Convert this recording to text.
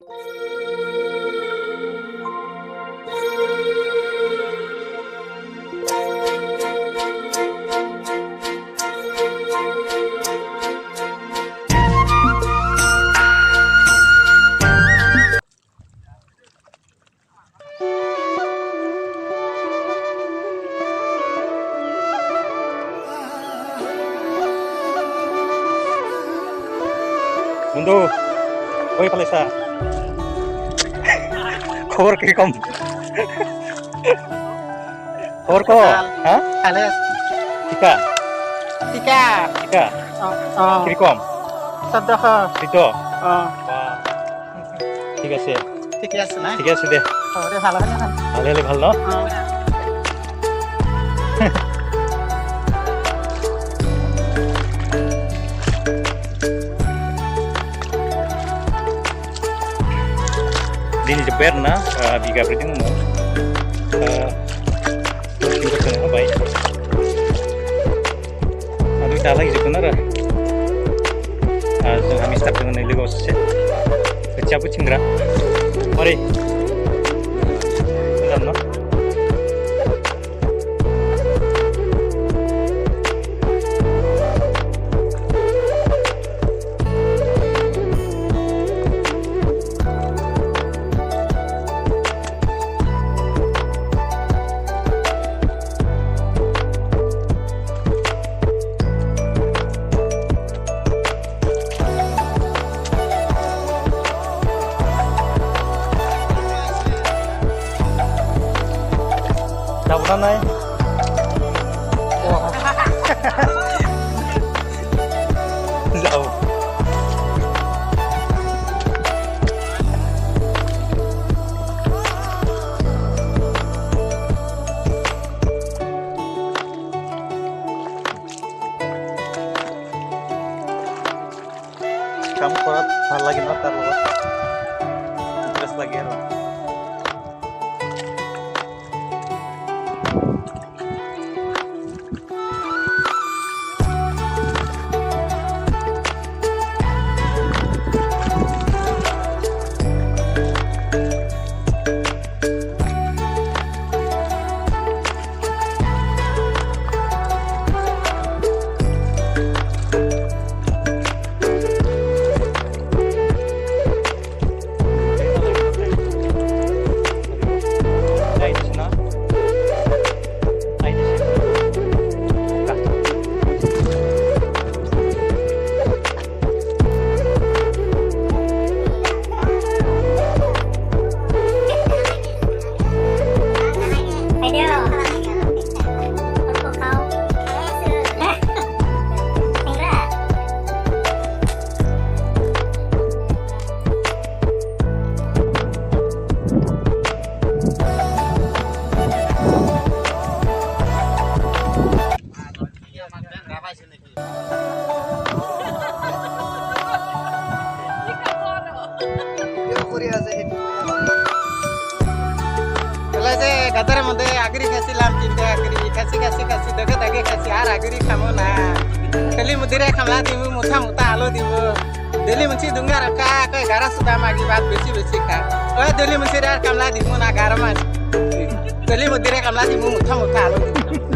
বন্ধু কই পালাইছা খবর কিরকম খবর কো হ্যাঁ ভালে টিকা টিকা টিকা কিরকম 1400 টিটো বাহ ঠিক আছে ঠিক আছে না ঠিক আছে দে ওরে ভালো না ভালো হলে ভালো Ini jeber na biga berarti ngomong kita kena baik aduh kita lagi juga nara kami start dengan ini bos kecap cinggra mari benar no Tabunan na jauh kamu kuat hal lagi ntar lo terus lagi ya Gadar mode agri kasi lam cinta agri kasi dekat age kasi ar agri kamu na kali mudire kamla dimu muta alo dimu deli munci dungar ka kai gara sudah magi baat besi ka oh deli munci dar kamla dimu na gara mas deli mudire kamla dimu muta alo dimu